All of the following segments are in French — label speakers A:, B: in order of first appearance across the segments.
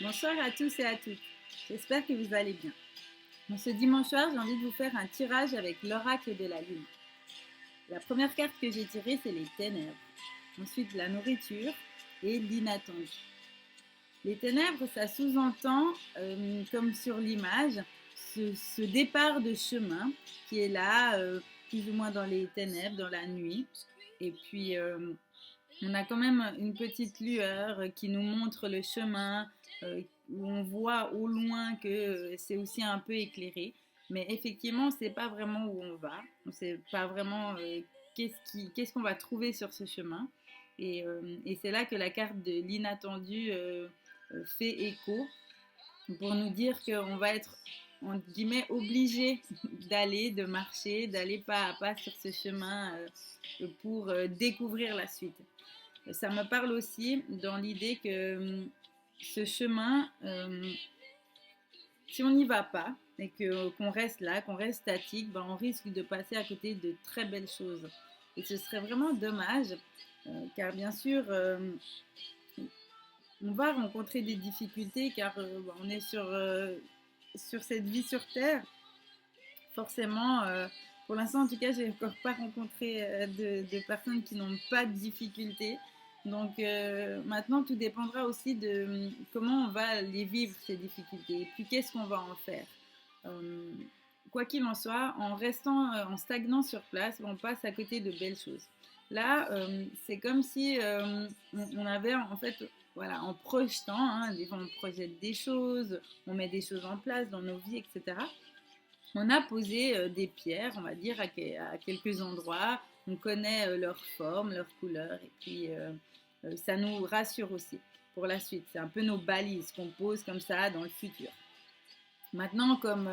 A: Bonsoir à tous et à toutes. J'espère que vous allez bien. Dans ce dimanche soir, j'ai envie de vous faire un tirage avec l'oracle de la lune. La première carte que j'ai tirée, c'est les ténèbres. Ensuite, la nourriture et l'inattendu. Les ténèbres, ça sous-entend, comme sur l'image, ce départ de chemin qui est là, plus ou moins dans les ténèbres, dans la nuit. Et puis, on a quand même une petite lueur qui nous montre le chemin, où on voit au loin que c'est aussi un peu éclairé. Mais effectivement, on ne sait pas vraiment où on va. On ne sait pas vraiment qu'est-ce qu'on va trouver sur ce chemin. Et c'est là que la carte de l'inattendu fait écho pour nous dire qu'on va être, entre guillemets, obligé d'aller, de marcher, d'aller pas à pas sur ce chemin pour découvrir la suite. Ça me parle aussi dans l'idée que ce chemin, si on n'y va pas et qu'on reste là, qu'on reste statique, ben on risque de passer à côté de très belles choses. Et ce serait vraiment dommage, car bien sûr, on va rencontrer des difficultés, car on est sur cette vie sur Terre. Forcément, pour l'instant en tout cas, j'ai encore pas rencontré de personnes qui n'ont pas de difficultés. Donc maintenant, tout dépendra aussi de comment on va les vivre, ces difficultés. Et puis, qu'est-ce qu'on va en faire. Euh, Quoi qu'il en soit, en restant, en stagnant sur place, on passe à côté de belles choses. Là, c'est comme si on avait en fait, voilà, en projetant, hein, des fois on projette des choses, on met des choses en place dans nos vies, etc. On a posé des pierres, on va dire, à quelques endroits. On connaît leur forme, leur couleur, et puis ça nous rassure aussi pour la suite. C'est un peu nos balises qu'on pose comme ça dans le futur. Maintenant, comme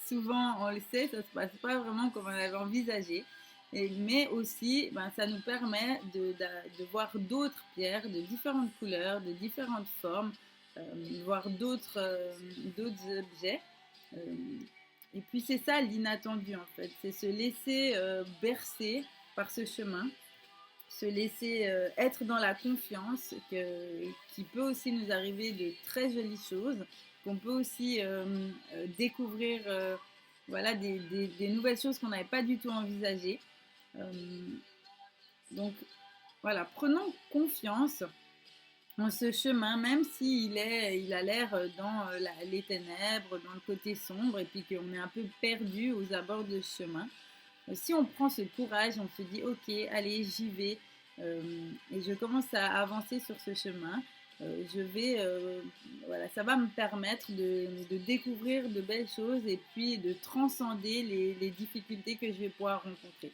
A: souvent on le sait, ça ne se passe pas vraiment comme on l'avait envisagé. Mais aussi, ben, ça nous permet de voir d'autres pierres de différentes couleurs, de différentes formes, voir d'autres objets. Euh, et puis c'est ça l'inattendu en fait, c'est se laisser bercer par ce chemin, se laisser être dans la confiance qui peut aussi nous arriver de très jolies choses, qu'on peut aussi découvrir voilà, des nouvelles choses qu'on n'avait pas du tout envisagées. Euh, donc voilà, prenons confiance en ce chemin, même s'il il a l'air dans les ténèbres, dans le côté sombre, et puis qu'on est un peu perdu aux abords de ce chemin. Si on prend ce courage, on se dit ok, allez, j'y vais, et je commence à avancer sur ce chemin. Je vais, voilà, ça va me permettre de découvrir de belles choses et puis de transcender les difficultés que je vais pouvoir rencontrer.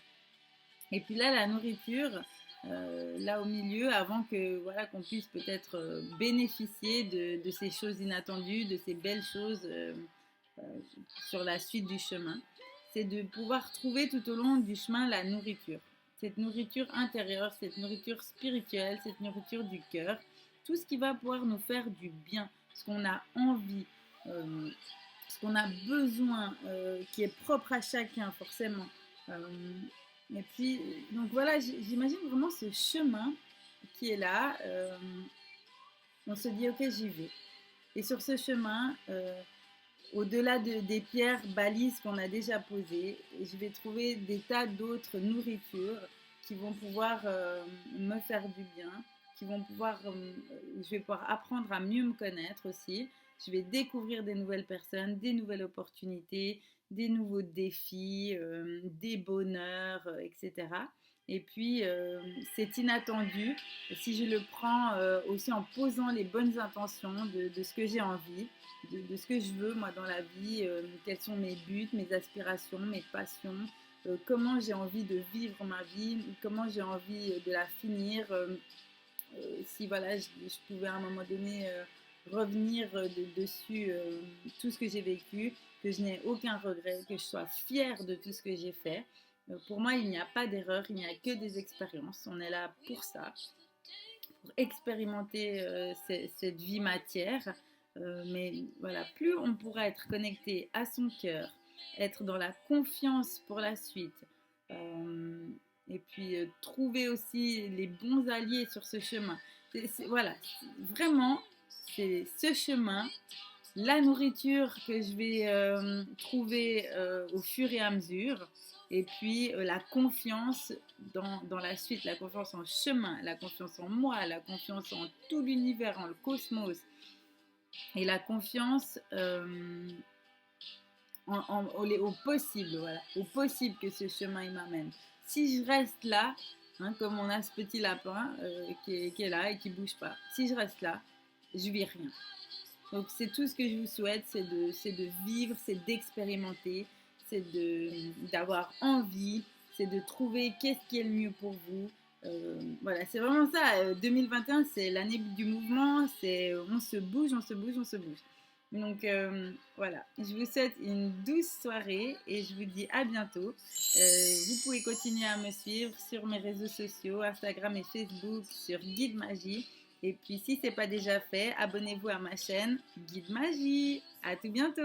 A: Et puis là, la nourriture, là au milieu, avant que voilà qu'on puisse peut-être bénéficier de ces choses inattendues, de ces belles choses euh, sur la suite du chemin, c'est de pouvoir trouver tout au long du chemin la nourriture. Cette nourriture intérieure, cette nourriture spirituelle, cette nourriture du cœur, tout ce qui va pouvoir nous faire du bien, ce qu'on a envie, ce qu'on a besoin, qui est propre à chacun forcément. Euh, et puis, donc voilà, j'imagine vraiment ce chemin qui est là. On se dit, ok, j'y vais. Et sur ce chemin, au-delà des pierres balises qu'on a déjà posées, je vais trouver des tas d'autres nourritures qui vont pouvoir me faire du bien, qui vont pouvoir, je vais pouvoir apprendre à mieux me connaître aussi. Je vais découvrir des nouvelles personnes, des nouvelles opportunités, des nouveaux défis, des bonheurs, etc. Et puis, c'est inattendu si je le prends aussi en posant les bonnes intentions de ce que j'ai envie, de ce que je veux moi dans la vie, quels sont mes buts, mes aspirations, mes passions, comment j'ai envie de vivre ma vie, comment j'ai envie de la finir. Si voilà, je pouvais à un moment donné revenir dessus tout ce que j'ai vécu, que je n'ai aucun regret, que je sois fière de tout ce que j'ai fait. Pour moi, il n'y a pas d'erreur, il n'y a que des expériences. On est là pour ça, pour expérimenter cette vie matière. Mais voilà, plus on pourra être connecté à son cœur, être dans la confiance pour la suite, et puis trouver aussi les bons alliés sur ce chemin. Voilà, vraiment, c'est ce chemin, la nourriture que je vais trouver au fur et à mesure, et puis la confiance dans la suite, la confiance en chemin, la confiance en moi, la confiance en tout l'univers, en le cosmos, et la confiance au possible, voilà, au possible que ce chemin il m'amène. Si je reste là, hein, comme on a ce petit lapin qui est là et qui bouge pas, si je reste là, je vis rien. Donc c'est tout ce que je vous souhaite, c'est de vivre, c'est d'expérimenter, c'est d'avoir envie, c'est de trouver qu'est-ce qui est le mieux pour vous. Voilà, c'est vraiment ça. 2021, c'est l'année du mouvement, c'est on se bouge, on se bouge, on se bouge. Donc voilà, je vous souhaite une douce soirée et je vous dis à bientôt. Vous pouvez continuer à me suivre sur mes réseaux sociaux, Instagram et Facebook, sur Guide Magie. Et puis si ce n'est pas déjà fait, abonnez-vous à ma chaîne Guide Magie. À tout bientôt.